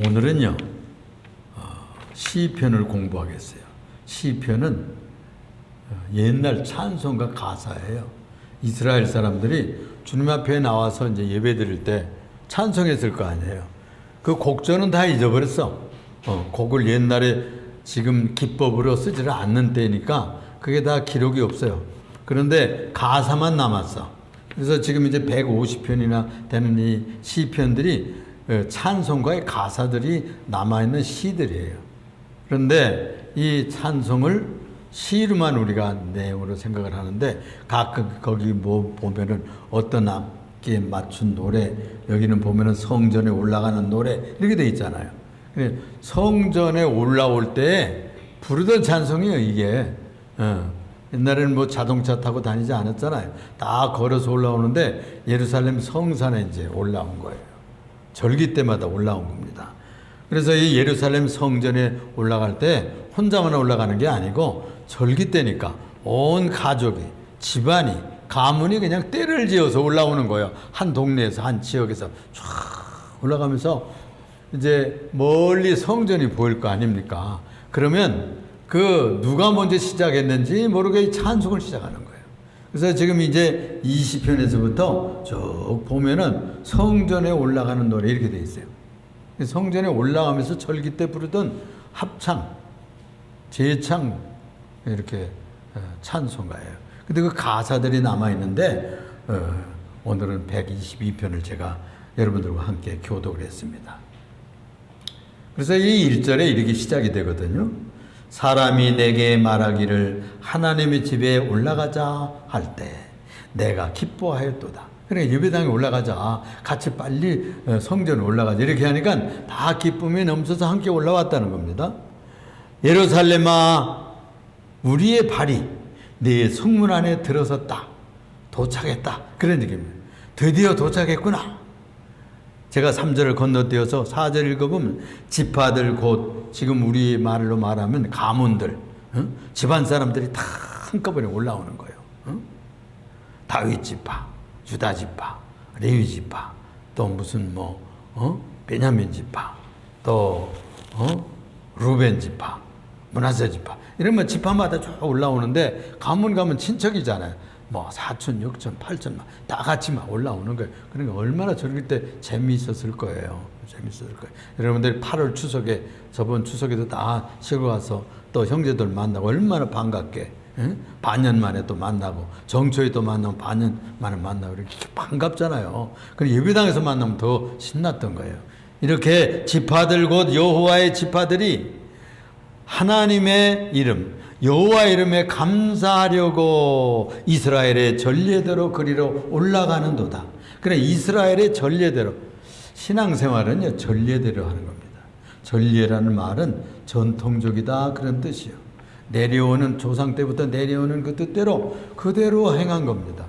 오늘은요, 시편을 공부하겠어요. 시편은 옛날 찬송가 가사예요. 이스라엘 사람들이 주님 앞에 나와서 이제 예배 드릴 때 찬송했을 거 아니에요. 그 곡조는 다 잊어버렸어. 곡을 옛날에 지금 기법으로 쓰지를 않는 때니까 그게 다 기록이 없어요. 그런데 가사만 남았어. 그래서 지금 이제 150편이나 되는 이 시편들이 찬송가의 가사들이 남아있는 시들이에요. 그런데 이 찬송을 시로만 우리가 내용으로 생각을 하는데 가끔 거기 뭐 보면은 어떤 악기에 맞춘 노래, 여기는 보면은 성전에 올라가는 노래 이렇게 돼 있잖아요. 성전에 올라올 때 부르던 찬송이에요, 이게. 옛날에는 뭐 자동차 타고 다니지 않았잖아요. 다 걸어서 올라오는데 예루살렘 성산에 이제 올라온 거예요. 절기 때마다 올라온 겁니다. 그래서 이 예루살렘 성전에 올라갈 때 혼자만 올라가는 게 아니고 절기 때니까 온 가족이, 집안이, 가문이 그냥 떼를 지어서 올라오는 거예요. 한 동네에서, 한 지역에서 쫙 올라가면서 이제 멀리 성전이 보일 거 아닙니까? 그러면 그 누가 먼저 시작했는지 모르게 찬송을 시작하는 거예요. 그래서 지금 이제 20편에서부터 쭉 보면은 성전에 올라가는 노래 이렇게 돼 있어요. 성전에 올라가면서 절기 때 부르던 합창, 제창 이렇게 찬송가예요. 근데 그 가사들이 남아 있는데 오늘은 122편을 제가 여러분들과 함께 교독을 했습니다. 그래서 이 1절에 이렇게 시작이 되거든요. 사람이 내게 말하기를 하나님의 집에 올라가자 할 때 내가 기뻐하였도다. 그러니까 예배당에 올라가자, 같이 빨리 성전에 올라가자 이렇게 하니까 다 기쁨이 넘쳐서 함께 올라왔다는 겁니다. 예루살렘아, 우리의 발이 네 성문 안에 들어섰다, 도착했다, 그런 얘기입니다. 드디어 도착했구나. 제가 3절을 건너뛰어서 4절 읽어보면 지파들 곧 지금 우리 말로 말하면 가문들, 집안 사람들이 다 한꺼번에 올라오는 거예요. 다윗 지파, 유다 지파, 레위 지파, 또 무슨 베냐민 지파, 또 루벤 지파, 므낫세 지파, 이러면 지파마다 쭉 올라오는데 가문 가면 친척이잖아요. 뭐 사촌, 육촌, 팔촌 다 같이 막 올라오는 거예요. 그러니까 얼마나 저럴 때 재미있었을 거예요. 재미있었을 거예요. 여러분들이 8월 추석에, 저번 추석에도 다 시골 가서 또 형제들 만나고 얼마나 반갑게, 반년 만에 또 만나고, 정초에 또 만나면 반년 만에 만나고 이렇게 반갑잖아요. 그리고 예배당에서 만나면 더 신났던 거예요. 이렇게 지파들 곧 여호와의 지파들이 하나님의 이름, 여호와 이름에 감사하려고 이스라엘의 전례대로 그리로 올라가는도다. 그래, 이스라엘의 전례대로. 신앙생활은요, 전례대로 하는 겁니다. 전례라는 말은 전통적이다, 그런 뜻이요. 내려오는, 조상 때부터 내려오는 그 뜻대로 그대로 행한 겁니다.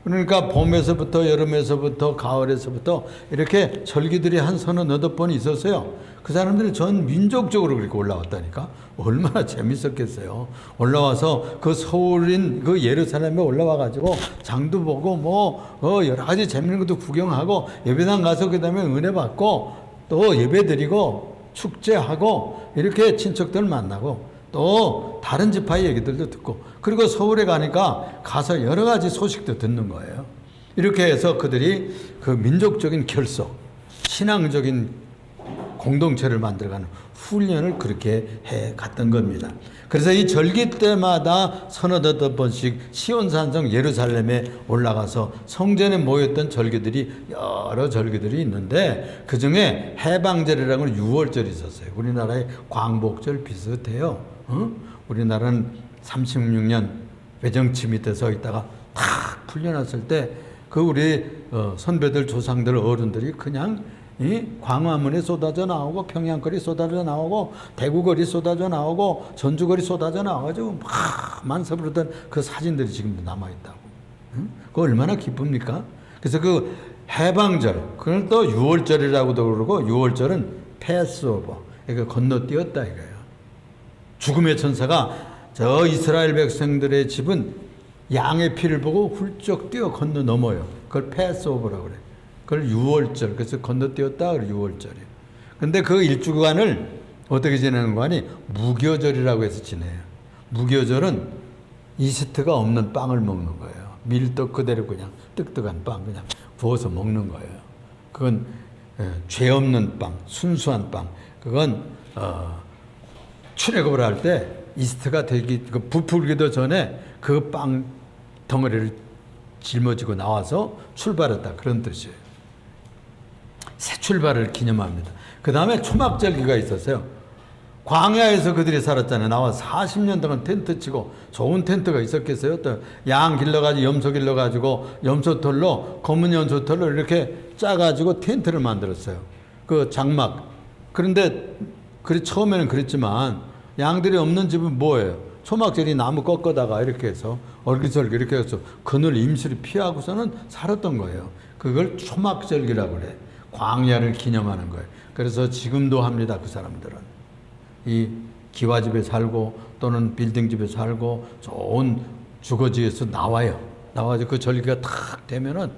그러니까 봄에서부터, 여름에서부터, 가을에서부터 이렇게 절기들이 한 서너 너댓 번 있었어요. 그 사람들이 전 민족적으로 그렇게 올라왔다니까. 얼마나 재밌었겠어요. 올라와서 그 서울인 그 예루살렘에 올라와가지고 장도 보고 여러 가지 재밌는 것도 구경하고 예배당 가서 그 다음에 은혜 받고 또 예배 드리고 축제하고 이렇게 친척들 만나고 또 다른 지파의 얘기들도 듣고, 그리고 서울에 가니까 가서 여러 가지 소식도 듣는 거예요. 이렇게 해서 그들이 그 민족적인 결속, 신앙적인 공동체를 만들어가는 훈련을 그렇게 해 갔던 겁니다. 그래서 이 절기 때마다 서너댓 번씩 시온산성 예루살렘에 올라가서 성전에 모였던 절기들이 여러 절기들이 있는데, 그 중에 해방절이라고 하는 6월절이 있었어요. 우리나라의 광복절 비슷해요. 우리나라는 36년 외정치 밑에 서 있다가 탁 풀려났을 때 그 우리 선배들, 조상들, 어른들이 그냥 이 광화문에 쏟아져 나오고, 평양거리 쏟아져 나오고, 대구거리 쏟아져 나오고, 전주거리 쏟아져 나와가지고 막 만세 부르던 그 사진들이 지금도 남아있다고. 그거 얼마나 기쁩니까? 그래서 그 해방절, 그걸 또 6월절이라고도 그러고, 6월절은 패스오버, 그러니까 건너뛰었다 이거예요. 죽음의 천사가 저 이스라엘 백성들의 집은 양의 피를 보고 훌쩍 뛰어 건너 넘어요. 그걸 패스오버라고 그래. 그걸 6월절, 그래서 건너뛰었다, 6월절이에요. 근데 그 일주간을 어떻게 지내는 거 아니? 무교절이라고 해서 지내요. 무교절은 이스트가 없는 빵을 먹는 거예요. 밀떡 그대로 그냥 뜨뜻한 빵 그냥 구워서 먹는 거예요. 그건 죄 없는 빵, 순수한 빵. 그건 출애굽을 할 때 이스트가 되기 부풀기도 전에 그 빵 덩어리를 짊어지고 나와서 출발했다 그런 뜻이에요. 새 출발을 기념합니다. 그 다음에 초막절기가 있었어요. 광야에서 그들이 살았잖아요. 나와 40년 동안 텐트 치고 좋은 텐트가 있었겠어요. 또 양 길러가지고 염소 길러가지고 염소털로 검은 염소털로 이렇게 짜가지고 텐트를 만들었어요. 그 장막. 그런데 처음에는 그랬지만 양들이 없는 집은 뭐예요? 초막절이 나무 꺾어다가 이렇게 해서 얼기설기 이렇게 해서 그늘 임시를 피하고서는 살았던 거예요. 그걸 초막절기라고 그래. 광야를 기념하는 거예요. 그래서 지금도 합니다. 그 사람들은. 이 기와집에 살고 또는 빌딩집에 살고 좋은 주거지에서 나와가지고 그 절기가 탁 되면은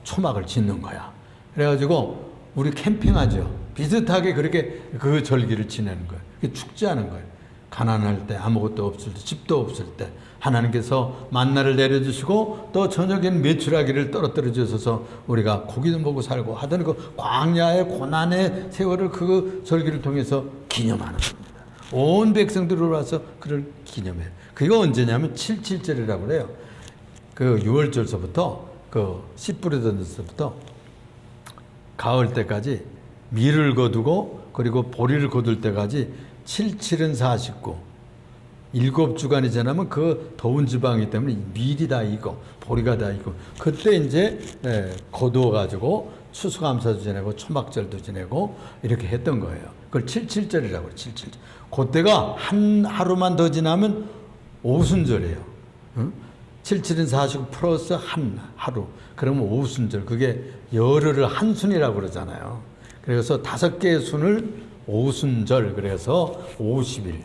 초막을 짓는 거야. 그래가지고 우리 캠핑하죠. 비슷하게 그렇게 그 절기를 지내는 거예요. 축제하는 거예요. 가난할 때, 아무것도 없을 때, 집도 없을 때 하나님께서 만나를 내려주시고 또 저녁에는 메추라기를 떨어뜨려 주셔서 우리가 고기도 먹고 살고 하던 그 광야의 고난의 세월을 그 절기를 통해서 기념하는 겁니다. 온 백성들이 와서 그를 기념해요. 그게 언제냐면 7.7절이라고 그래요. 그 6월절서부터 그 씨 뿌리던 데서부터 가을 때까지 밀을 거두고 그리고 보리를 거둘 때까지 7, 7은 49 7주간이 지나면 그 더운 지방이기 때문에 밀이 다 익고 보리가 다 익고 그때 이제 거두어가지고 추수감사도 지내고 초막절도 지내고 이렇게 했던 거예요. 그걸 7.7절이라고 해요. 7.7절. 그때가 한 하루만 더 지나면 오순절이에요. 응? 7, 7은 49 플러스 한 하루. 그러면 오순절. 그게 열흘을 한순이라고 그러잖아요. 그래서 5개의 순을 오순절. 그래서 50일.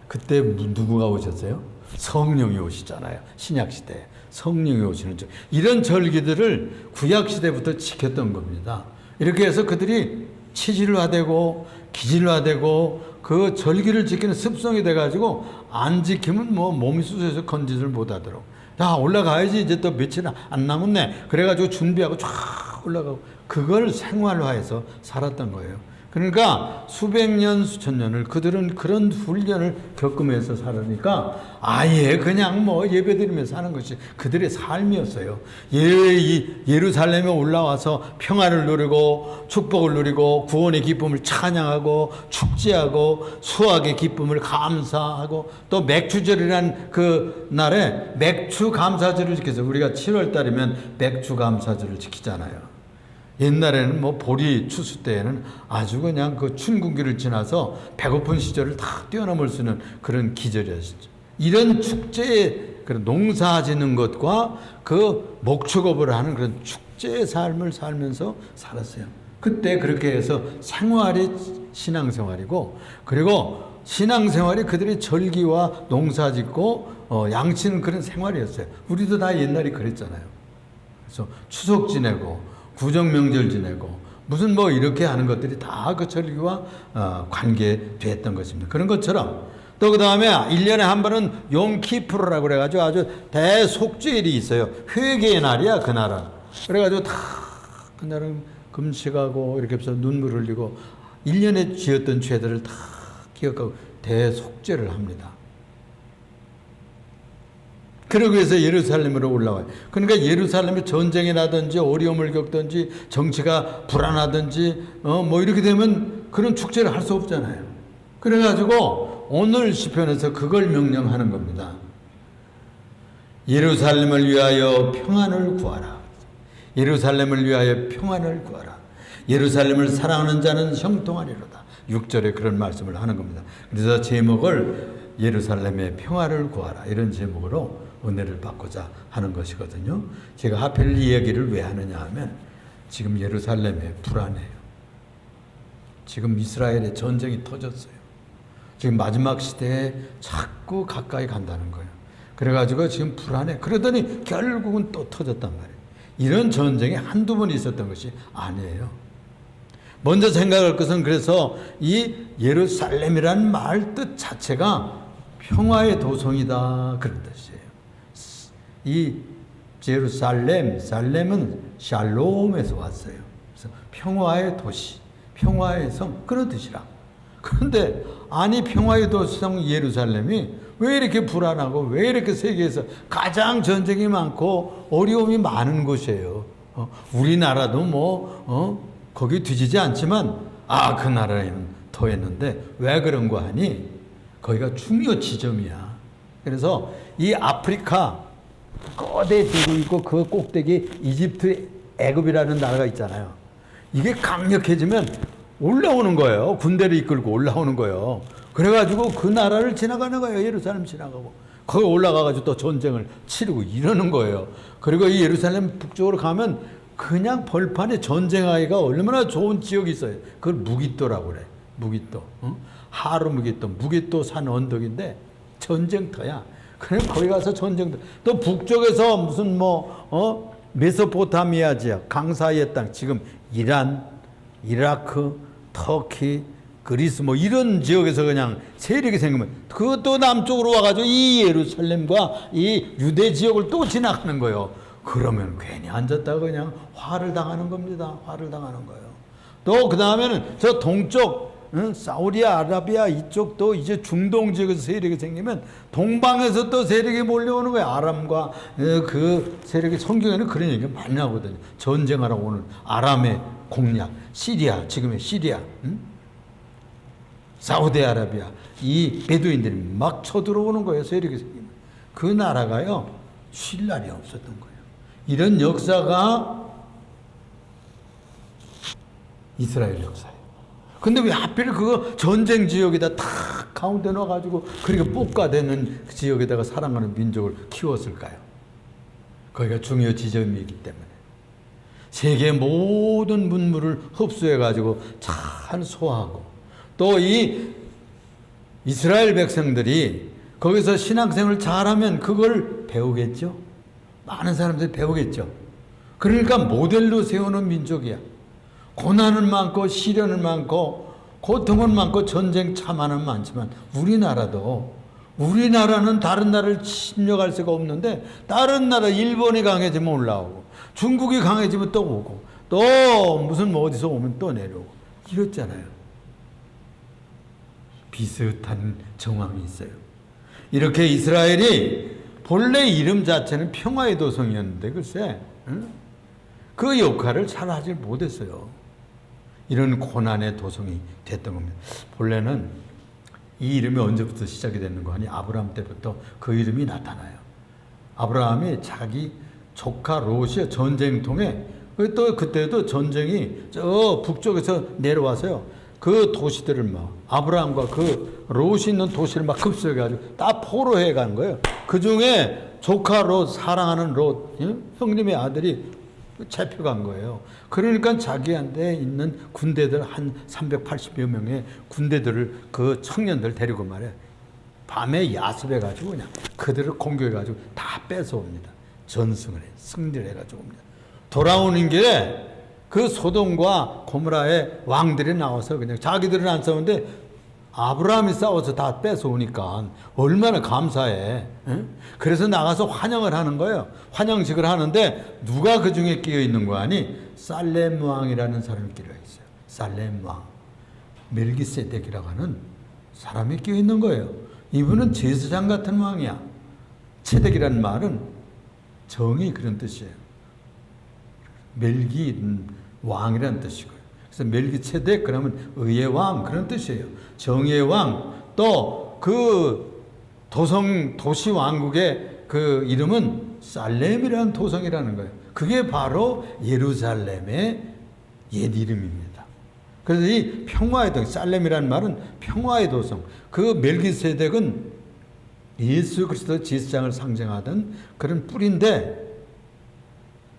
그때 누구가 오셨어요? 성령이 오시잖아요. 신약시대에. 성령이 오시는 절. 이런 절기들을 구약시대부터 지켰던 겁니다. 이렇게 해서 그들이 치질화되고 기질화되고 그 절기를 지키는 습성이 돼가지고 안 지키면 뭐 몸이 쑤셔서 건지를 못하도록. 야, 올라가야지. 이제 또 며칠 안 남았네. 그래가지고 준비하고 쫙 올라가고. 그걸 생활화해서 살았던 거예요. 그러니까 수백 년, 수천 년을 그들은 그런 훈련을 겪으면서 살으니까 아예 그냥 뭐 예배드리며 사는 것이 그들의 삶이었어요. 예루살렘에 올라와서 평화를 누리고 축복을 누리고 구원의 기쁨을 찬양하고 축제하고 수확의 기쁨을 감사하고 또 맥주절이라는 그 날에 맥주 감사절을 지켜서 우리가 7월 달이면 맥주 감사절을 지키잖아요. 옛날에는 뭐 보리 추수 때에는 아주 그냥 그 춘궁기를 지나서 배고픈 시절을 다 뛰어넘을 수 있는 그런 기절이었죠. 이런 축제에 그런 농사 짓는 것과 그 목축업을 하는 그런 축제의 삶을 살면서 살았어요. 그때 그렇게 해서 생활이 신앙생활이고 그리고 신앙생활이 그들의 절기와 농사 짓고 양치는 그런 생활이었어요. 우리도 다 옛날에 그랬잖아요. 그래서 추석 지내고 구정명절 지내고 무슨 뭐 이렇게 하는 것들이 다 그 절기와 관계됐던 것입니다. 그런 것처럼 또 그 다음에 1년에 한 번은 용키푸르라고 그래가지고 아주 대속죄일이 있어요. 회개의 날이야 그날은. 그래가지고 다 그날은 금식하고 이렇게 해서 눈물 흘리고 1년에 지었던 죄들을 다 기억하고 대속죄를 합니다. 그러기 위해서 예루살렘으로 올라와요. 그러니까 예루살렘에 전쟁이 나든지 어려움을 겪든지 정치가 불안하든지 뭐 이렇게 되면 그런 축제를 할 수 없잖아요. 그래가지고 오늘 시편에서 그걸 명령하는 겁니다. 예루살렘을 위하여 평안을 구하라. 예루살렘을 위하여 평안을 구하라. 예루살렘을 사랑하는 자는 형통하리로다. 6절에 그런 말씀을 하는 겁니다. 그래서 제목을 예루살렘의 평화를 구하라 이런 제목으로 은혜를 받고자 하는 것이거든요. 제가 하필 이 얘기를 왜 하느냐 하면 지금 예루살렘에 불안해요. 지금 이스라엘의 전쟁이 터졌어요. 지금 마지막 시대에 자꾸 가까이 간다는 거예요. 그래가지고 지금 불안해. 그러더니 결국은 또 터졌단 말이에요. 이런 전쟁이 한두 번 있었던 것이 아니에요. 먼저 생각할 것은 그래서 이 예루살렘이라는 말 뜻 자체가 평화의 도성이다 그런 뜻이에요. 이 예루살렘, 살렘은 샬롬에서 왔어요. 그래서 평화의 도시, 평화의 성 그런 뜻이라. 그런데 아니 평화의 도성 예루살렘이 왜 이렇게 불안하고 왜 이렇게 세계에서 가장 전쟁이 많고 어려움이 많은 곳이에요. 우리나라도 거기 뒤지지 않지만 그 나라에는 더했는데 왜 그런 거 하니? 거기가 중요 지점이야. 그래서 이 아프리카 거대 대륙 있고 그 꼭대기 이집트, 애굽이라는 나라가 있잖아요. 이게 강력해지면 올라오는 거예요. 군대를 이끌고 올라오는 거예요. 그래가지고 그 나라를 지나가는 거예요. 예루살렘 지나가고. 거기 올라가가지고 또 전쟁을 치르고 이러는 거예요. 그리고 이 예루살렘 북쪽으로 가면 그냥 벌판에 전쟁하기가 얼마나 좋은 지역이 있어요. 그걸 무기또라고 그래. 무기또. 하루 무기또. 무기또 산 언덕인데 전쟁터야. 그래 거기 가서 전쟁터. 또 북쪽에서 무슨 메소포타미아 지역, 강사이의 땅, 지금 이란, 이라크, 터키, 그리스 이런 지역에서 그냥 세력이 생기면 그것도 남쪽으로 와가지고 이 예루살렘과 이 유대 지역을 또 지나가는 거예요. 그러면 괜히 앉았다가 그냥 화를 당하는 겁니다. 화를 당하는 거예요. 또 그 다음에는 저 동쪽 사우디아라비아 이쪽도 이제 중동 지역에서 세력이 생기면 동방에서 또 세력이 몰려오는 거예요. 아람과 그 세력이 성경에는 그런 얘기가 많이 나오거든요. 전쟁하러 오는 아람의 공략, 시리아, 지금의 시리아, 사우디아라비아 이 베두인들이 막 쳐들어오는 거예요. 세력이 생기면 그 나라가요 쉴 날이 없었던 거예요. 이런 역사가 이스라엘 역사예요. 근데 왜 하필 그거 전쟁 지역에다 탁 가운데 넣어가지고 그렇게 볶아대는 그 지역에다가 사랑하는 민족을 키웠을까요? 거기가 중요 지점이기 때문에 세계의 모든 문물을 흡수해가지고 잘 소화하고 또 이 이스라엘 백성들이 거기서 신앙생활을 잘하면 그걸 배우겠죠. 많은 사람들이 배우겠죠. 그러니까 모델로 세우는 민족이야. 고난은 많고 시련은 많고 고통은 많고 전쟁 참화는 많지만 우리나라는 다른 나라를 침략할 수가 없는데 다른 나라 일본이 강해지면 올라오고 중국이 강해지면 또 오고 또 무슨 어디서 오면 또 내려오고 이렇잖아요. 비슷한 정황이 있어요. 이렇게 이스라엘이 본래 이름 자체는 평화의 도성이었는데 글쎄 그 역할을 잘 하지 못했어요. 이런 고난의 도성이 됐던 겁니다. 본래는 이 이름이 언제부터 시작이 됐는가 하니 아브라함 때부터 그 이름이 나타나요. 아브라함이 자기 조카 롯이 전쟁통에 또 그때도 전쟁이 저 북쪽에서 내려와서요. 그 도시들을 막 아브라함과 그 롯이 있는 도시를 막 급습해가지고 다 포로해 간 거예요. 그 중에 조카 롯, 사랑하는 롯, 형님의 아들이 잡혀간 거예요. 그러니까 자기한테 있는 군대들 한 380여 명의 군대들을 그 청년들 데리고 말이야. 밤에 야습해가지고 그냥 그들을 공격해가지고 다 뺏어옵니다. 전승을 해, 승리를 해가지고 옵니다. 돌아오는 길에 그 소돔과 고모라의 왕들이 나와서 그냥 자기들은 안 싸우는데 아브라함이 싸워서 다 뺏어오니까 얼마나 감사해. 응? 그래서 나가서 환영을 하는 거예요. 환영식을 하는데 누가 그 중에 끼어 있는 거 아니? 살렘 왕이라는 사람이 끼어 있어요. 살렘 왕. 멜기세덱이라고 하는 사람이 끼어 있는 거예요. 이분은 제사장 같은 왕이야. 체덱이라는 말은 정의 그런 뜻이에요. 멜기 왕이라는 뜻이고요. 그래서 멜기세덱 그러면 의의 왕 그런 뜻이에요. 정의의 왕. 또 그 도시 왕국의 그 이름은 살렘이라는 도성이라는 거예요. 그게 바로 예루살렘의 옛 이름입니다. 그래서 이 평화의 도성, 살렘이라는 말은 평화의 도성. 그 멜기세덱은 예수 그리스도 제사장을 상징하던 그런 뿔인데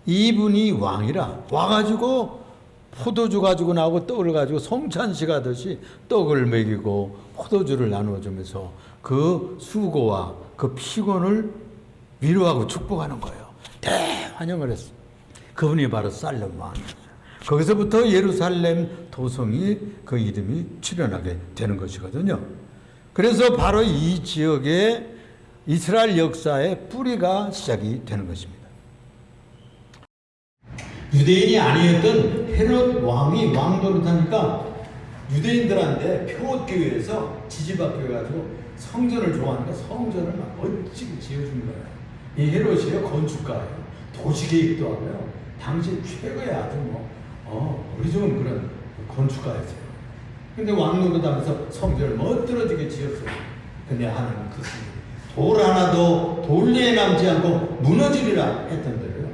이분이 왕이라 와가지고 포도주 가지고 나오고 떡을 가지고 성찬식 하듯이 떡을 먹이고 포도주를 나눠주면서 그 수고와 그 피곤을 위로하고 축복하는 거예요. 대환영을 했어요. 그분이 바로 살렘 왕이었어요. 거기서부터 예루살렘 도성이 그 이름이 출현하게 되는 것이거든요. 그래서 바로 이 지역에 이스라엘 역사의 뿌리가 시작이 되는 것입니다. 유대인이 아니었던 헤롯 왕이 왕노릇하니까 유대인들한테 평옷교회에서 지지받겨가지고 성전을 좋아하니까 성전을 막 멋지게 지어준 거예요. 이 헤롯이요, 건축가예요. 도시계획도 하고요. 당시 최고의 아주 우리 좋은 그런 건축가였어요. 근데 왕노릇하면서 성전을 멋들어지게 지었어요. 근데 하나님은 그 돌 하나도 돌리에 남지 않고 무너지리라 했던 대로요.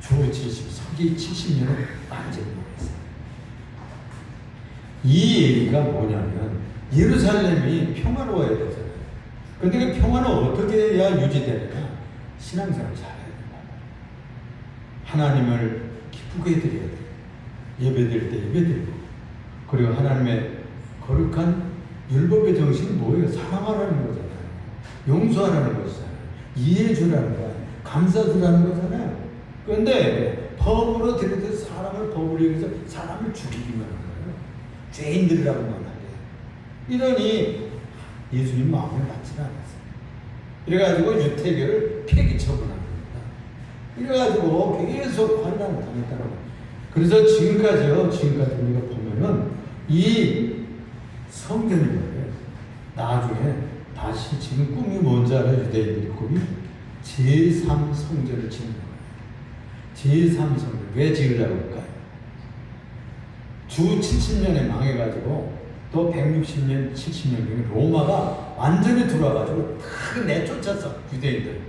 주 70, 서기 70년을 완전히 망했어요. 이 얘기가 뭐냐면 예루살렘이 평화로워야 되잖아요. 근데 그 평화는 어떻게 해야 유지되느냐? 신앙생활을 잘해야 된다. 하나님을 기쁘게 해드려야 돼요. 예배드릴 때 예배드리고, 그리고 하나님의 거룩한 율법의 정신이 뭐예요? 사랑하라는 거잖아요. 용서하라는 것이잖아요. 이해해주라는 거야. 감싸주라는 거잖아요. 그런데 법으로 들여서 사람을 법으로 위해서 사람을 죽이기만 하는 거예요. 죄인들이라고만 하게. 이러니 예수님 마음을 받지는 않았어요. 이래가지고 유태교를 폐기 처분한 겁니다. 이래가지고 계속 환난을 당했다는 거예요. 그래서 지금까지요, 지금까지 우리가 보면은 이 성전이 뭐예요? 나중에 다시 지금 꿈이 뭔지 알아요? 유대인들의 꿈이 제3성전을 짓는 거예요. 제3성전. 왜 지으려고 할까요? 주 70년에 망해가지고 또 160년, 70년 중에 로마가 완전히 들어와가지고 다 내쫓았어, 유대인들.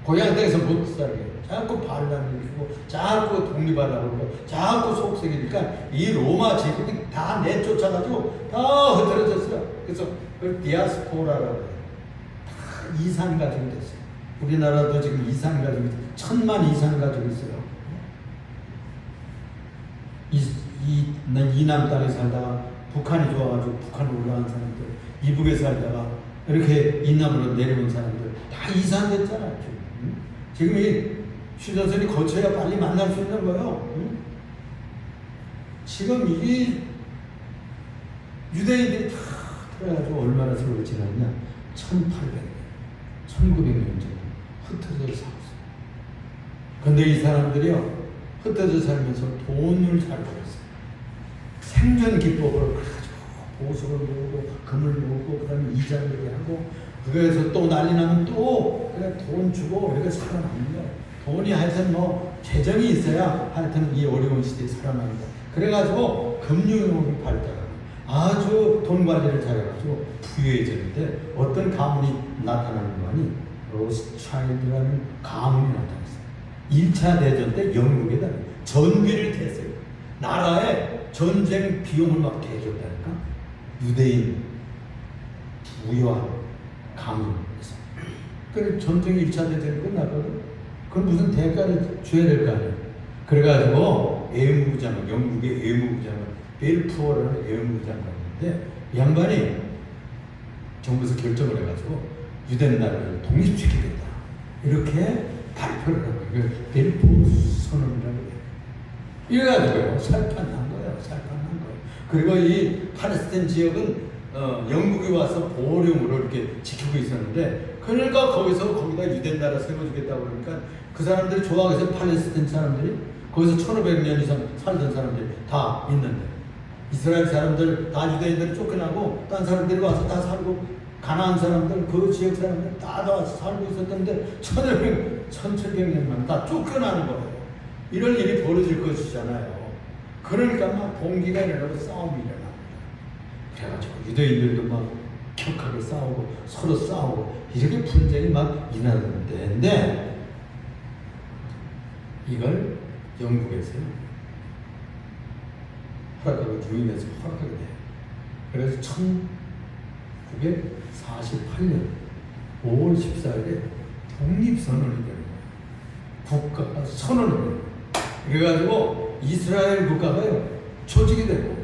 고향 땅에서 못 살게. 자꾸 반란을 일으키고, 자꾸 독립하려고 그러고, 자꾸 속색이니까 이 로마 제국이 다 내쫓아가지고 다 흐트러졌어요. 그래서 그걸 디아스포라라고 해요. 다 이산 가지고 됐어요. 우리나라도 지금 이산 가지고 있어요. 1000만 이산 가지고 있어요. 이남 땅에 살다가 북한이 좋아가지고 북한으로 올라간 사람들, 이북에 살다가 이렇게 이남으로 내려온 사람들 다 이산됐잖아요. 지금 이 휴전선이 거쳐야 빨리 만날 수 있는 거예요. 지금 이 유대인들이 다 들어가지고 얼마나 세월이 지났냐? 1800년, 1900년 정도 흩어져 살았어요. 근데 이 사람들이요, 흩어져 살면서 돈을 잘 벌었어요. 생존 기법을 가지고 보석을 모으고 금을 모으고 그다음에 이자를 하고, 그래서 또 난리 나면 또 그냥 돈 주고 이렇게 살아남는 거예요. 돈이 하여튼 재정이 있어야 하여튼 이 어려운 시대에 살아납니다. 그래가지고 금융업이 발달하고 아주 돈 관리를 잘해가지고 부유해졌는데, 어떤 가문이 나타나는 거 아니? 로스차일드라는 가문이 나타났어요. 2차 대전 때 영국에다 전비를 댔어요. 나라에 전쟁 비용을 막 대줬다니까. 유대인 부유한 가문에서. 그래 전쟁이 1차 대전이 끝났거든. 그럼 무슨 대가를 줘야 될 거 아니에요. 그래가지고 외무부 장관, 영국의 외무부 장관 벨푸어라는 외무부 장관인데, 이 양반이 정부에서 결정을 해가지고 유대 나라를 독립시키겠다 이렇게 발표를 한 거예요. 벨푸어 선언이라고 해요. 이래가지고요 살판한 거예요. 살판한 거예요. 그리고 이 팔레스타인 지역은 영국이 와서 보호령으로 이렇게 지키고 있었는데, 그러니까 거기다 유대 나라 세워주겠다고 그러니까 그 사람들이 좋아해서 팔레스타인 사람들이 거기서 1500년 이상 살던 사람들이 다 있는데, 이스라엘 사람들 다 유대인들이 쫓겨나고 딴 사람들이 와서 다 살고, 가나안 사람들 그 지역 사람들 다 와서 살고 있었던데 1700년만 다 쫓겨나는 거예요. 이런 일이 벌어질 것이잖아요. 그러니까 막 봉기가 일어나고 싸움이 일어납니다. 그래가지고 유대인들도 막 격하게 싸우고 서로 싸우고 이렇게 분쟁이 막 일어나는데, 근데 이걸 영국에서요 허락하고 유인해서 허락하게 돼요. 그래서 1948년 5월 14일에 독립선언이 되는 거예요. 국가가 선언을 해요. 그래가지고 이스라엘 국가가요 조직이 되고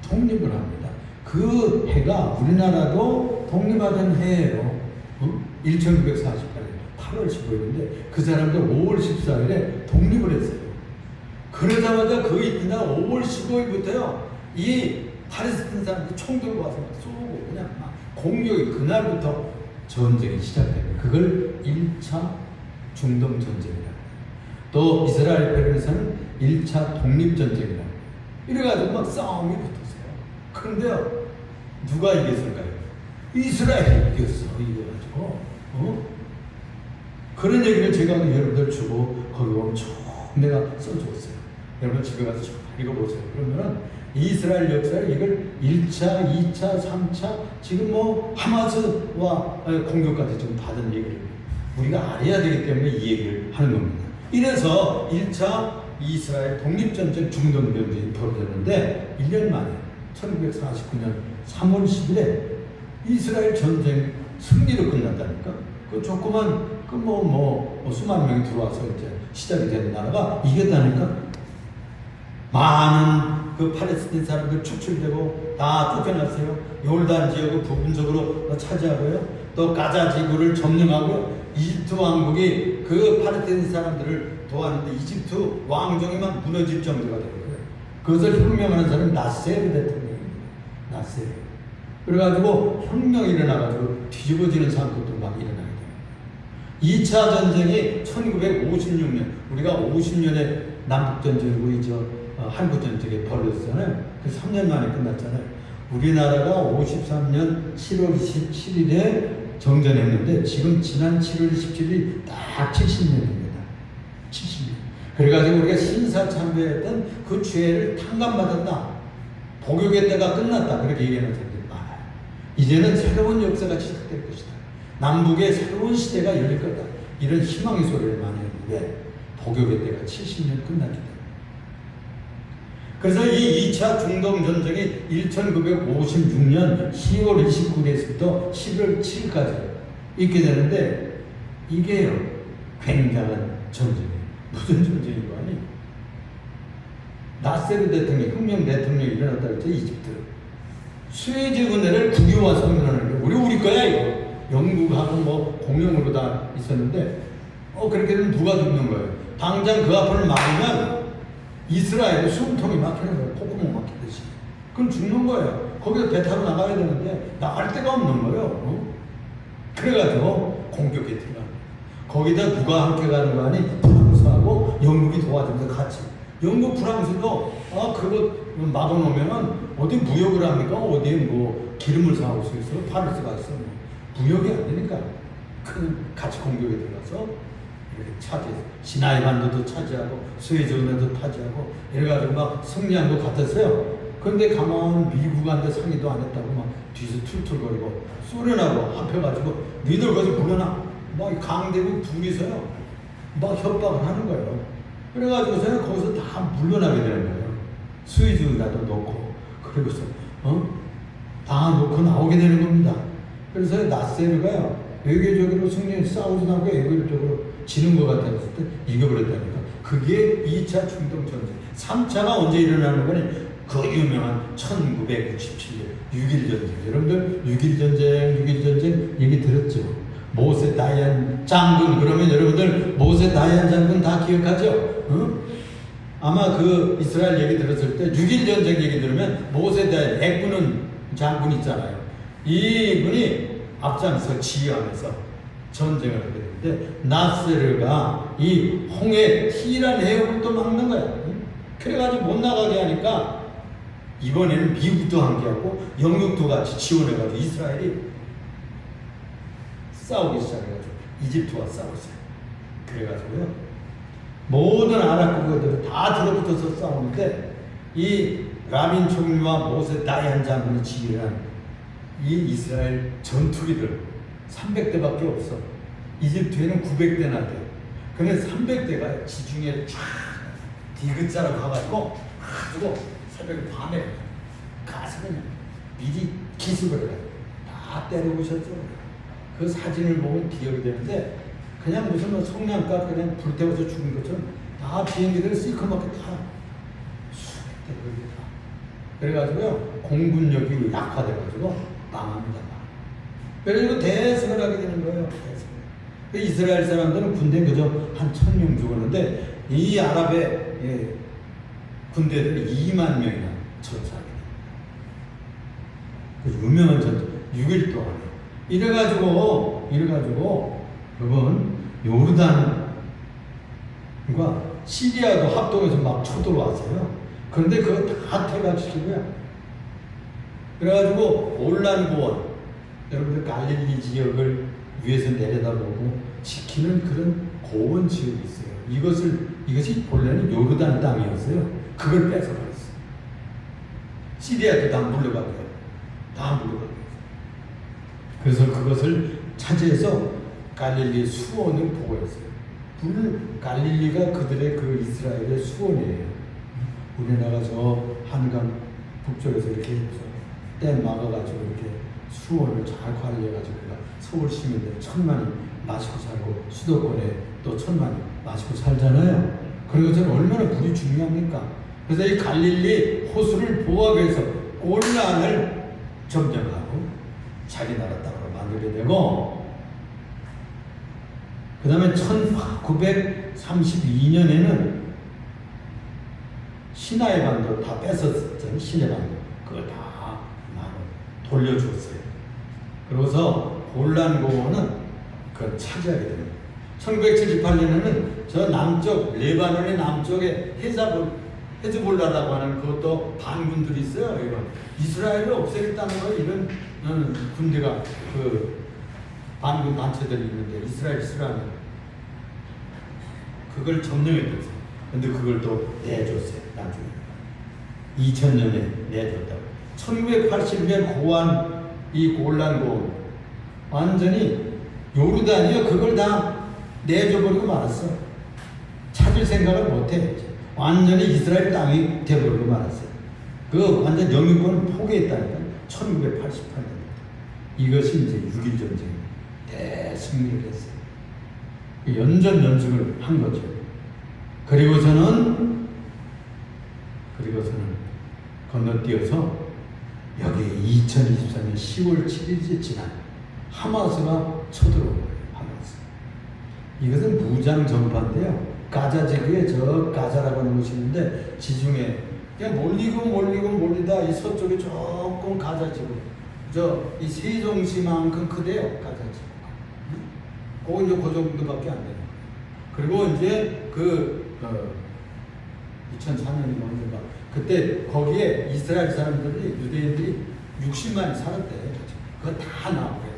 독립을 합니다. 그 해가 우리나라도 독립하던 해예요. 1948년 8월 15일인데 그 사람들 5월 14일에 독립을 했어요. 그 그러자마자 그 이튿날 5월 15일부터요, 이 팔레스타인 사람들이 총 들고 와서 막 쏘고 그냥 막 공격이 그날부터 전쟁이 시작됩니다. 그걸 1차 중동 전쟁이라고 해요. 또 이스라엘 패권에서는 1차 독립전쟁이라고 해요. 이래가지고 막 싸움이 붙었어요. 그런데요, 누가 이겼을까요? 이스라엘이 이겼어. 이겨가지고 그런 얘기를 제가 여러분들 주고 거기 보면 쭉 내가 써주었어요. 여러분 집에 가서 쭉 읽어보세요. 그러면은 이스라엘 역사를 이걸 1차, 2차, 3차 지금 뭐 하마스와 공격까지 지금 받은 얘기를 우리가 알아야 되기 때문에 이 얘기를 하는 겁니다. 이래서 1차 이스라엘 독립전쟁 중동전쟁이 벌어졌는데 1년 만에 1949년 3월 10일에 이스라엘 전쟁 승리로 끝났다니까. 그 조그만 수만 명이 들어와서 이제 시작이 된 나라가 이겼다니까. 많은 그 팔레스타인 사람들 축출되고 다 쫓겨났어요. 요르단 지역을 부분적으로 차지하고요. 또 가자 지구를 점령하고 이집트 왕국이 그 팔레스타인 사람들을 도왔는데 이집트 왕정이 막 무너질 정도가 된 거예요. 그것을 혁명하는 사람은 나세르 대통령입니다. 나세르. 그래가지고 혁명이 일어나가지고 뒤집어지는 사건도 막 일어나게 됩니다. 2차 전쟁이 1956년, 우리가 50년에 남북전쟁이고 한국전쟁이 벌어졌잖아요. 그 3년 만에 끝났잖아요. 우리나라가 53년 7월 27일에 정전했는데 지금 지난 7월 17일 딱 70년입니다. 70년. 그래가지고 우리가 신사참배했던 그 죄를 탕감받았다. 복역의 때가 끝났다. 그렇게 얘기하는 사람들이 많아요. 이제는 새로운 역사가 시작될 것이다. 남북의 새로운 시대가 열릴 거다. 이런 희망의 소리를 많이 했는데 복역의 때가 70년 끝났기 때문에. 그래서 이 2차 중동전쟁이 1956년 10월 29일에서부터 11월 7일까지 있게 되는데 이게요, 굉장한 전쟁이에요. 무슨 전쟁인 거 아니에요? 나세르 대통령, 혁명 대통령이 일어났다 그랬죠, 이집트. 수에즈 운해를 국유화 선언하는 거예요. 우리 거야, 이거. 영국하고 뭐 공용으로 다 있었는데, 그렇게 되면 누가 죽는 거예요? 당장 그 앞을 막으면 이스라엘의 숨통이 막히는 거예요. 콧구멍 막히듯이. 그럼 죽는 거예요. 거기서 배 타고 나가야 되는데 나갈 데가 없는 거예요. 그래가지고 공격에 들어갑니다. 거기다 누가 함께 가는 거 아니? 프랑스하고 영국이 도와주면서 같이. 영국, 프랑스도 그거 막아놓으면은 어디 무역을 합니까? 어디에 뭐 기름을 사올 수 있어요? 파리스가 있어. 무역이 안 되니까 같이 공격에 들어가서 이렇게 차지해서 시나이 반도도 차지하고 수에즈 운해도 차지하고 이래가지고 막 승리한 것 같았어요. 그런데 가만 미국한테 상의도 안 했다고 막 뒤에서 툴툴거리고 소련하고 합해가지고 니들 거기서 물러나 막 강대국 둘이서요 막 협박을 하는 거예요. 그래가지고서는 거기서 다 물러나게 되는 거예요. 수에즈 운해도 놓고 그리고서 다 놓고 나오게 되는 겁니다. 그래서 나세르가요 외교적으로 승리 싸우지도 않고 외교적으로 지는 것 같았을 때 이겨버렸다니까. 그게 2차 중동전쟁. 3차가 언제 일어나는 거니? 그 유명한 1967년 6.1전쟁. 여러분들 6.1전쟁 얘기 들었죠? 모세 다이안 장군. 그러면 여러분들 모세 다이안 장군 다 기억하죠? 아마 그 이스라엘 얘기 들었을 때 6.1전쟁 얘기 들으면 모세 다이안 애꾸는 장군 있잖아요. 이분이 앞장서 지휘하면서 전쟁을 하게 되는데 나세르가 이 홍해 티란 해협을 또 막는 거야. 그래가지고 못 나가게 하니까 이번에는 미국도 함께하고 영국도 같이 지원해가지고 이스라엘이 싸우기 시작해가지고 이집트와 싸웠어요. 그래가지고요 모든 아랍 국가들이 다 들어붙어서 싸우는데 이 라민 총리와 모세 다이안 장군이 지휘한 이 이스라엘 전투기들 300대밖에 없어. 이집트에는 900대나 돼. 근데 300대가 지중해 쫙 디귿자로 가가지고 새벽에 밤에 가서 그냥 미리 기습을 해요. 다 때려오셨죠. 그 사진을 보면 기억이 되는데 그냥 무슨 성냥갑 그냥 불태워서 죽은 것처럼 다 비행기들 시커멓게 다 수백대 그렇게 다. 그래가지고요 공군력이 약화돼가지고 망합니다. 그래서 대승을 하게 되는 거예요. 이스라엘 사람들은 군대 그저 한 1000명 죽었는데 이 아랍의 군대들이 2만 명이나 전사하게 돼요. 그 유명한 전투 6일 동안에 이래가지고 그건 요르단과 시리아도 합동해서 막 쳐들어왔어요. 그런데 그거 다 퇴각시키고요. 그래가지고 올란고원, 여러분들 갈릴리 지역을 위에서 내려다보고 지키는 그런 고원 지역이 있어요. 이것이 본래는 요르단 땅이었어요. 그걸 뺏어버렸어요. 시리아도 다 물러가고요. 다 물러가고요. 그래서 그것을 차지해서 갈릴리 수원을 보고했어요. 갈릴리가 그들의 그 이스라엘의 수원이에요. 우리나라 저 한강 북쪽에서 이렇게 댐 막아가지고 이렇게 수원을 잘 관리해가지고 서울 시민들 1,000만이 마시고 살고 수도권에 또 1,000만이 마시고 살잖아요. 그런 것처럼 얼마나 물이 중요합니까? 그래서 이 갈릴리 호수를 보호하기 위해서 골란을 점령하고 자기 나라 땅으로 만들게 되고, 그 다음에 1932년에는 시나이 반도 다 뺏었잖아요. 시나이 반도 그걸 다 돌려줬어요. 그러고서 골란고원은 그걸 차지하게 됩니다. 1978년에는 저 남쪽 레바논의 남쪽에 헤즈볼라라고 하는 그것도 반군들이 있어요. 이런 이스라엘을 없애겠다는 거 이런 군대가 그 반군 단체들이 있는데 이스라엘 싫어하는 그걸 점령했어요. 근데 그걸 또 내줬어요. 나중에 2000년에 내줬다고. 1980년 고안 이 골란고원 완전히 요르단이요 그걸 다 내줘버리고 말았어. 찾을 생각을 못해. 완전히 이스라엘 땅이 돼버리고 말았어요. 그 완전 영유권을 포기했다니까. 1988년. 이것이 이제 6.1 전쟁 대승리를 했어요. 연전연승을 한 거죠. 그리고서는 건너뛰어서 여기 2024년 10월 7일이 지난 하마스가 쳐들어온 거예요. 하마스. 이것은 무장 전파인데요. 가자 지구에 저 가자라고 하는 곳이 있는데 지중해 그냥 몰리다 이 서쪽에 조금 가자 지구 이 세종시만큼 크대요. 가자 지구. 그거 이제 그 정도밖에 안 돼요. 그리고 이제 2004년인가 언젠가 그때 거기에 이스라엘 사람들이 유대인들이 60만이 살았대요. 그거 다 나오고요.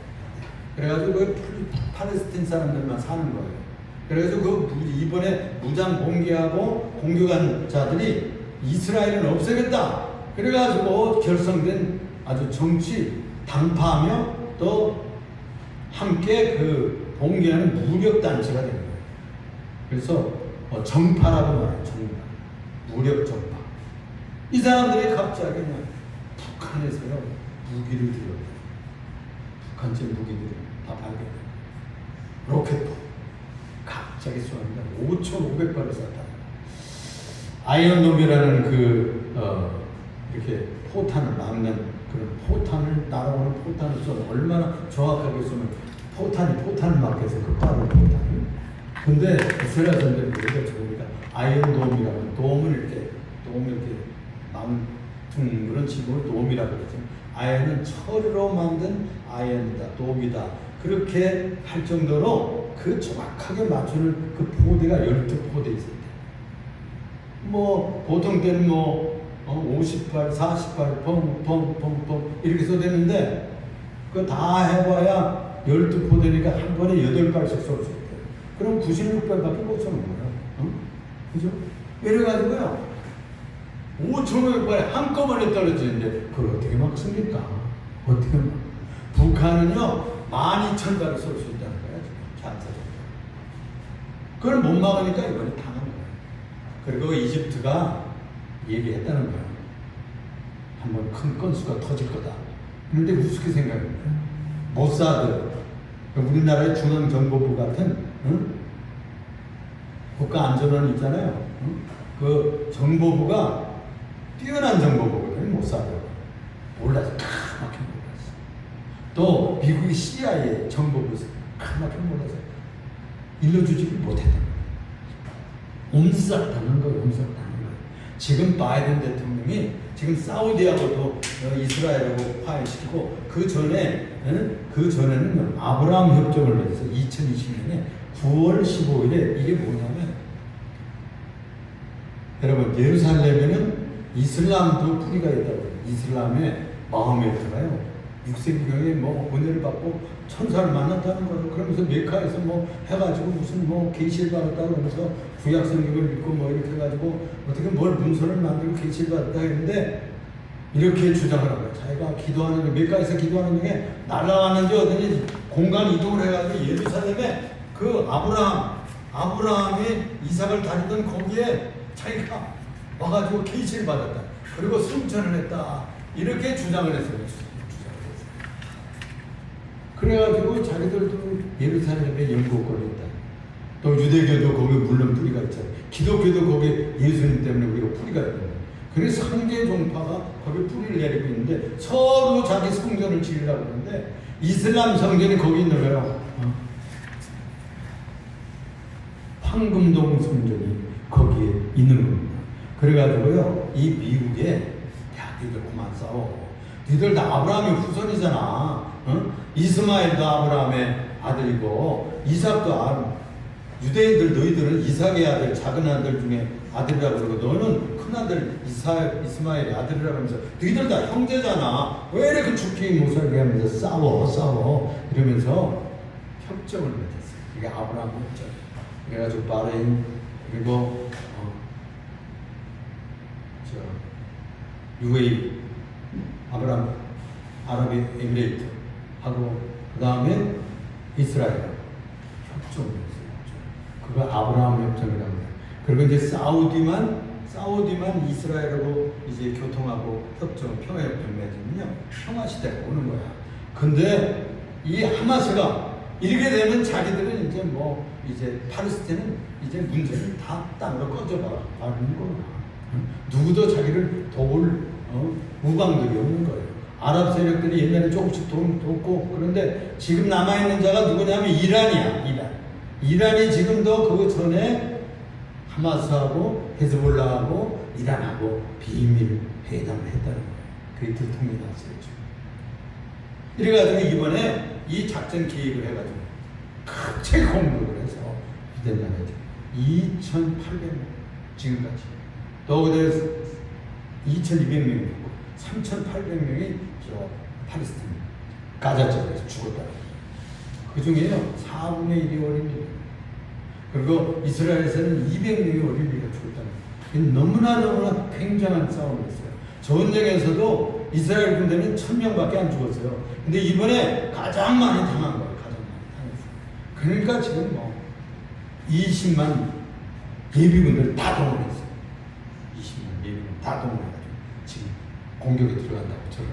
그래가지고 그 팔레스틴 사람들만 사는 거예요. 그래서 이번에 무장 공개하고 공격한 자들이 이스라엘은 없애겠다. 그래가지고 결성된 아주 정치 당파하며 또 함께 그 봉기하는 무력 단체가 된 거예요. 그래서 정파라고 말해요. 정파. 무력 정파. 이 사람들이 갑자기 그냥 북한에서요 무기를 들여요. 북한제 무기들을 다 발견해요. 로켓포 갑자기 쏘는데 5,500발을 쐈다. 아이언돔이라는 이렇게 포탄을 막는 그런 포탄을 날아오는 포탄을 쏘면 얼마나 정확하게 쏘면 포탄을 막해서 그 빠른 포탄을. 근데 이스라엘 사람들이 우리가 좋으니까 아이언돔이라고 돔을 이렇게 둥그런 지붕을 돔이라고 그러죠. 아이언은 철로 만든 아이언이다, 돔이다. 그렇게 할 정도로 그 정확하게 맞추는 그 포대가 12포대 있었대. 보통 때는 50발, 40발, 펑 이렇게 쏘대는데 그거 다 해봐야 12포대니까 한 번에 8발씩 쏠 수 있대. 그럼 96발밖에 못 쏘는 거야. 그죠? 이래가지고요. 5,500발에 한꺼번에 떨어지는데 그걸 어떻게 막습니까? 어떻게 막? 북한은요 12,000발을 쏠 수 있다는 거야. 잠사적으로. 그걸 못 막으니까 이번에 당한 거야. 그리고 이집트가 얘기했다는 거야. 한번 큰 건수가 터질 거다. 그런데 우습게 생각합니다. 모사드, 우리나라의 중앙정보부 같은 국가안전원 있잖아요. 그 정보부가 뛰어난 정보부거든요. 모사드가. 몰라서 까맣게 몰랐어. 또 미국의 CIA 정보부에서 까맣게 몰라서 일러주지를 못했다. 옴싹 당한 거예요. 지금 바이든 대통령이 지금 사우디하고도 이스라엘하고 화해시키고 그 전에는 아브라함 협정을 맺어서 2020년에 9월 15일에 이게 뭐냐면 여러분 예루살렘에는 이슬람도 뿌리가 있다고. 이슬람의 마호메트가요 6세기경에 뭐 은혜를 받고 천사를 만났다는 거예요. 그러면서 메카에서 뭐 해가지고 무슨 뭐 계시를 받았다고 그러면서 구약 성경을 읽고 뭐 이렇게 해가지고 어떻게 뭘 문서를 만들고 계시를 받았다 했는데 이렇게 주장을 한 거예요. 자기가 기도하는 메카에서 기도하는 중에 날아가는지 어디니 공간 이동을 해가지고 예루살렘에 그 아브라함이 이삭을 다니던 거기에 자기가 와가지고 계시를 받았다. 그리고 승천을 했다. 이렇게 주장을 했어요. 그래가지고 자기들도 예루살렘에 영국권이 있다. 또 유대교도 거기 물론 뿌리가 있잖아요. 기독교도 거기 예수님 때문에 우리가 뿌리가 있거든요. 그래서 상계 종파가 거기 뿌리를 내리고 있는데 서로 자기 성전을 지으려고 하는데 이슬람 성전이 거기 있는 거예요. 황금동 성전이 거기에 있는 겁니다. 그래가지고요, 이 미국에 야, 니들 그만 싸워. 니들 다 아브라함의 후손이잖아. 이스마엘도 아브라함의 아들이고 이삭도 유대인들 너희들은 이삭의 아들, 작은 아들 중에 아들이라고 그러고 너는 큰 아들 이스마엘의 아들이라고 하면서 너희들 다 형제잖아. 왜 이렇게 죽기 못 살게 하면서 싸워 이러면서 협정을 맺었어요. 이게 아브라함 협정. 그래가지고 바레인 그리고 UAE 아랍에미레이트 하고 그 다음에 이스라엘 협정을 했어요. 그거 아브라함 협정이라고 해요. 그리고 이제 사우디만 이스라엘하고 이제 교통하고 평화 협정 맺으면요 평화 시대가 오는 거야. 근데 이 하마스가 이렇게 되면 자기들은 이제 팔레스타인은 이제 문제를 다 땅으로 꺼져버리는 거야. 누구도 자기를 도울 우방들이 없는 거예요. 아랍 세력들이 옛날에 조금씩 돕고 그런데 지금 남아있는 자가 누구냐면 이란이야. 이란이 지금도 그 전에 하마스하고 헤즈볼라하고 이란하고 비밀 회담을 했다는 거예요. 그게 들통이 났어요. 이래가지고 이번에 이 작전 기획을 해가지고 갑자기 공격을 해서 된다는 거죠. 2,800명 지금까지 또 그래서 2,200명이 있고 3,800명이 저 팔레스타인 가자 지역에서 죽었다. 그 중에요 4분의 1이 어린이들 그리고 이스라엘에서는 200명이 어린이가 죽었다는 너무나 굉장한 싸움을 했어요. 전쟁에서도 이스라엘 군대는 1,000명밖에 안 죽었어요. 근데 이번에 가장 많이 당한 거예요. 가장 많이 당했어요. 그러니까 지금 20만 예비군들 다 동원했어요. 20만 예비군 다 동원해가지고 지금 공격에 들어간다고 저는.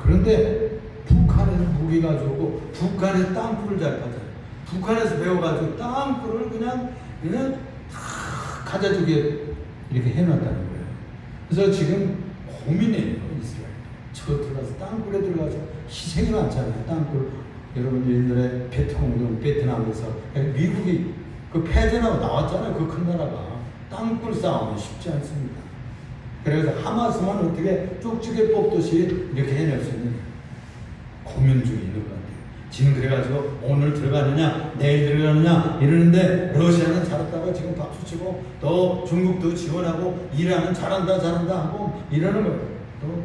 그런데 북한에서 무기 가지고 북한에서 땅굴을 잘 파잖아요. 북한에서 배워가지고 땅굴을 그냥 다 가자주게 이렇게 해놨다는 거예요. 그래서 지금 고민해요. 이스라엘. 저 들어가서 땅굴에 들어가서 희생이 많잖아요. 땅굴. 여러분 옛날에 베트남에서 미국이 그 패전하고 나왔잖아요. 그 큰 나라가. 땅굴 싸움은 쉽지 않습니다. 그래서 하마스만 어떻게 쪽지게 뽑듯이 이렇게 해낼 수 있는 고민 중에 있는 것 같아요. 지금 그래가지고 오늘 들어가느냐 내일 들어가느냐 이러는데 러시아는 잘했다고 지금 박수치고 또 중국도 지원하고 이란은 잘한다 하고 이러는 거예요. 또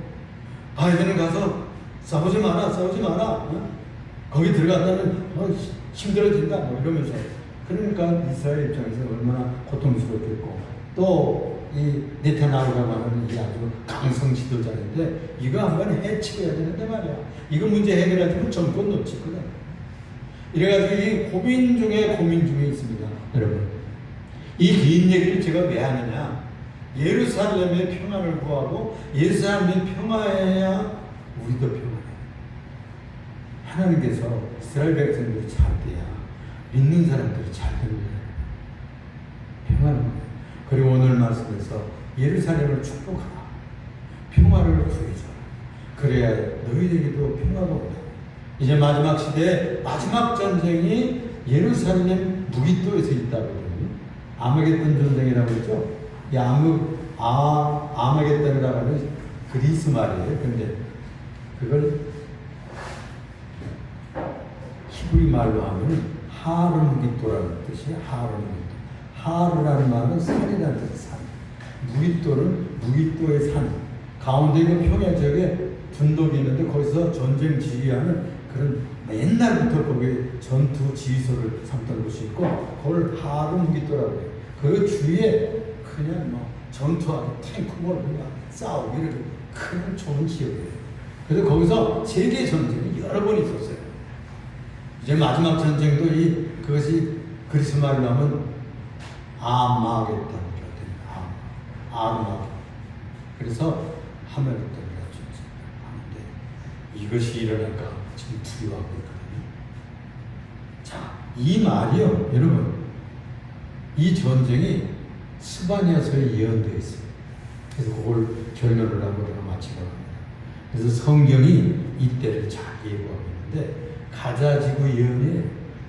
바이든은 가서 싸우지 마라 거기 들어갔다는 힘들어진다 이러면서 그러니까 이스라엘 입장에서 얼마나 고통스럽겠고 또 이 네타냐후라고 하는 이 아주 강성 지도자인데 이거 한번 해치고 해야 되는데 말이야. 이거 문제 해결하지면 정권 놓치거든. 이래가지고 이 고민 중에 있습니다. 여러분 이 긴 얘기를 제가 왜 하느냐. 예루살렘의 평안을 구하고 예루살렘의 평화해야 우리도 평안해. 하나님께서 이스라엘 백성들이 잘 돼야 믿는 사람들이 잘 됩니다. 평안합니다. 그리고 오늘 말씀에서 예루살렘을 축복하라. 평화를 구해줘라. 그래야 너희에게도 평화가 온다. 이제 마지막 시대에 마지막 전쟁이 예루살렘 무기토에서 있다고 그러거든요. 아메게돈 전쟁이라고 그러죠. 이 아마겟돈이라고 하는 그리스 말이에요. 근데 그걸 히브리 말로 하면 하르무깃도라는 뜻이에요. 하르무깃도. 하르라는 말은 산이라는 뜻이에요. 산. 무깃도는 무깃도의 산. 가운데 있는 평야 지역에 분독이 있는데 거기서 전쟁 지휘하는 그런 옛날부터 거기에 전투 지휘소를 삼던 곳이 있고 그걸 하르무깃도라고 해요. 그 주위에 그냥 뭐 전투하고 탱크 몰고 싸우고 이렇게 큰 좋은 지역이에요. 그래서 거기서 세계 전쟁이 여러 번 있었어요. 이제 마지막 전쟁도 그것이 그리스 말로 하면 아마겟돈. 그래서 하멜돈이라고 하는데 이것이 일어날까 지금 두려워하고 있거든요. 자, 이 말이요, 여러분, 이 전쟁이 스바냐서에 예언되어 있어요. 그래서 그걸 결론을 하고 내가 마치려고 합니다. 그래서 성경이 이때를 잘 예고하고 있는데 가자지구 예언이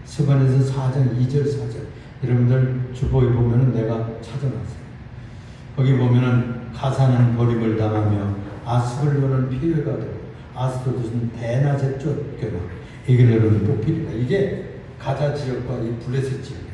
스바냐서 4장 2절 4절 여러분들 주보에 보면은 내가 찾아놨어요. 거기 보면은 가사는 버림을 당하며 아스글론은 피해가 되고 아스도드는 대낮에 쫓겨나 에글론은 뽑히리라. 이게 가자 지역과 이 블레셋 지역이에요.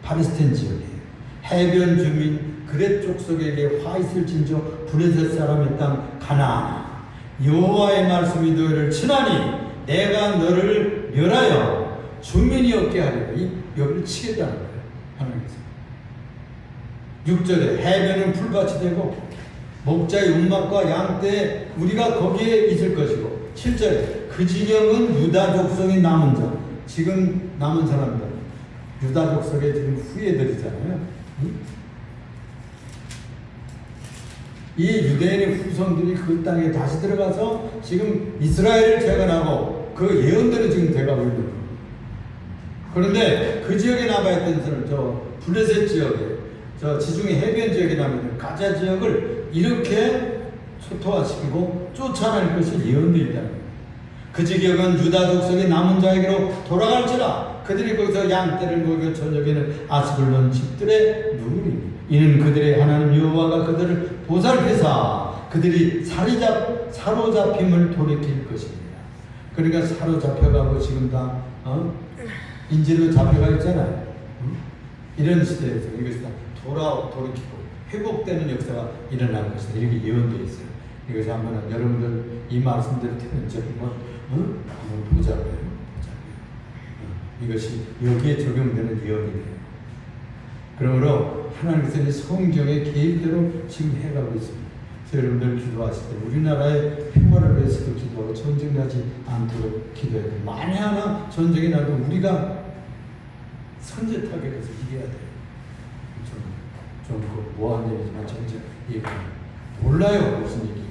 팔레스타인 지역이에요. 해변 주민 그렛 족속에게 화 있을 진저 블레셋 사람의 땅 가나안아 여호와의 말씀이 너희를 치나니 내가 너를 멸하여 주민이 없게 하리라. 이 여기를 치겠다는 거예요. 하나님께서. 6절에 해변은 풀밭이 되고 목자의 운막과 양떼 우리가 거기에 있을 것이고 7절에 그 지경은 유다 족속의 남은 자 지금 남은 사람들 유다 족속의 지금 후예들이잖아요. 이 유대인의 후손들이 그 땅에 다시 들어가서 지금 이스라엘을 재건하고 그 예언들은 지금 돼가고 있는 거예요. 그런데 그 지역에 남아있던 사람 저 블레셋 지역에 저 지중해 해변 지역에 남아있는 가자 지역을 이렇게 초토화시키고 쫓아낼 것이 예언되어 있다는 거예요. 그 지역은 유다 족속의 남은 자에게로 돌아갈지라 그들이 거기서 양떼를 먹여 저녁에는 아스글론 집들의 누구니 이는 그들의 하나님 여호와가 그들을 보살펴사 그들이 사로잡힘을 돌이킬 것입니다. 그러니까 사로잡혀가고 지금 다 인질로 잡혀가 있잖아요. 이런 시대에서 이것이 다 돌이키고 회복되는 역사가 일어날 것이다. 이렇게 예언되어 있어요. 이것이 한번 여러분들 이 말씀대로 들은 적이 한번 보자고요. 이것이 여기에 적용되는 예언이에요. 그러므로 하나님께서는 성경의 계획대로 지금 해가고 있습니다. 그래서 여러분들 기도하실 때 우리나라의 평화를 위해서도 기도하고 전쟁 나지 않도록 기도해야 돼요. 만에 하나 전쟁이 나도 우리가 선제타게 해서 이겨야 돼요. 좀 모호한 얘기지만 전쟁 얘기 몰라요. 무슨 얘기인지.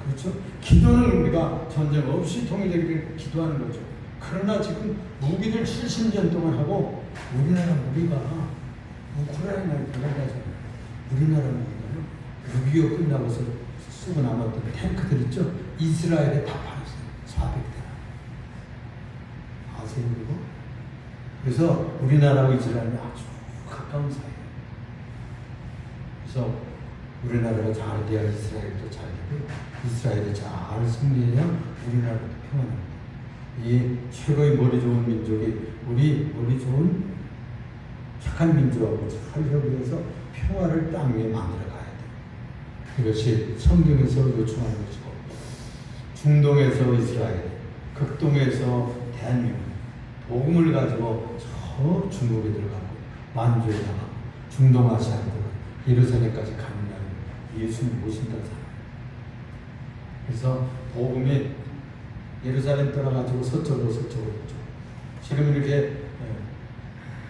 그렇죠? 기도는 우리가 전쟁 없이 통일되기를 기도하는 거죠. 그러나 지금 무기를 70년 동안 하고 우리나라 무기가 우크라이나에 들어가잖아요. 우리나라 무기가 6.25 끝나고서 쓰고 남았던 탱크들 있죠? 이스라엘에 다 팔았어요. 400대나. 아세요, 그리고? 그래서 우리나라하고 이스라엘은 아주 가까운 사이예요. 그래서 우리나라가 잘 돼야 이스라엘도 잘 되고 이스라엘이 잘 승리해야 우리나라도 평안합니다. 이 최고의 머리 좋은 민족이 우리 머리 좋은 착한 민족하고 잘 협의해서 평화를 땅 위에 만들어 가야 돼요. 이것이 성경에서 요청하는 것이고 중동에서 이스라엘, 극동에서 대한민국 복음을 가지고 저 중국에 들어가고 만주에 나가고 중동아시아에 들어가고 예루살렘까지 가는 날 예수님 모신다는 사람. 그래서 복음이 예루살렘 떠나가지고 서쪽으로 지금 이렇게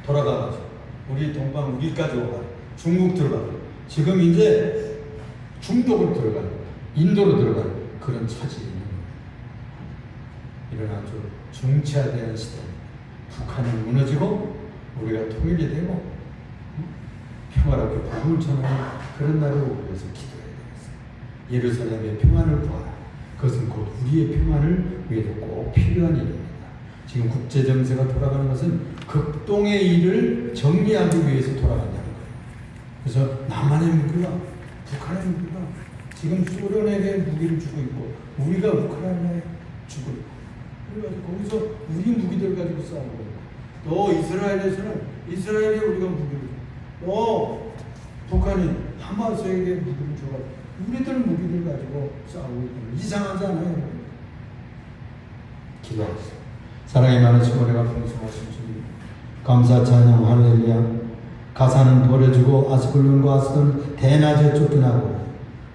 돌아가가지고 우리 동방 우리까지 오가 중국 들어가고 지금 이제 중독으로 들어가는 인도로 들어가는 그런 차질이 있는 거예요. 이런 아주 중차대한 시대. 북한은 무너지고 우리가 통일이 되고 평화롭게 복음을 전하는 그런 날을 오기 위해서 기도해야 되겠어요. 예루살렘의 평안을 구하라. 그것은 곧 우리의 평안을 위해서 꼭 필요한 일입니다. 지금 국제정세가 돌아가는 것은 극동의 일을 정리하기 위해서 돌아간다는 거예요. 그래서 남한의 무기가 북한의 무기가 지금 소련에게 무기를 주고 있고 우리가 우크라이나에 주고 있고 그래가지고 거기서 우리 무기들 가지고 싸우고 있고 또 이스라엘에서는 이스라엘에 우리가 무기를 주고 또 북한이 하마스에게 무기를 줘가지고 우리들 무기를 가지고 싸우고 있고 이상하지 않아요? 기도하겠습니다. 사랑이 많으시고 내가 풍성하신 주님 감사 찬양 할렐루야. 가사는 버려지고 아스글론과 아스돈 대낮에 쫓겨나고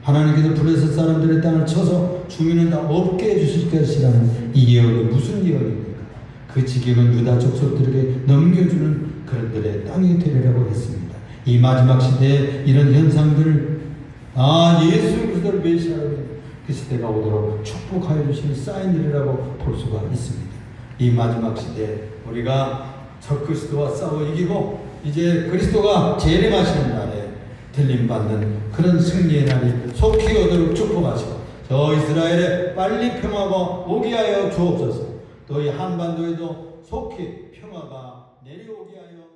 하나님께서 블레셋 사람들의 땅을 쳐서 주민은 다 없게 해주실 것이라는 이 예언이 무슨 예언입니까? 그 지경은 유다 족속들에게 넘겨주는 그들의 땅이 되리라고 했습니다. 이 마지막 시대에 이런 현상들을 예수 그리스도를 메시아로 그 시대가 오도록 축복하여 주시는 사인들이라고 볼 수가 있습니다. 이 마지막 시대에 우리가 적 그리스도와 싸워 이기고 이제 그리스도가 재림하시는 날에 들림받는 그런 승리의 날이 속히 오도록 축복하시고 저 이스라엘에 빨리 평화가 오게 하여 주옵소서. 또 이 한반도에도 속히 평화가 내려오게 하여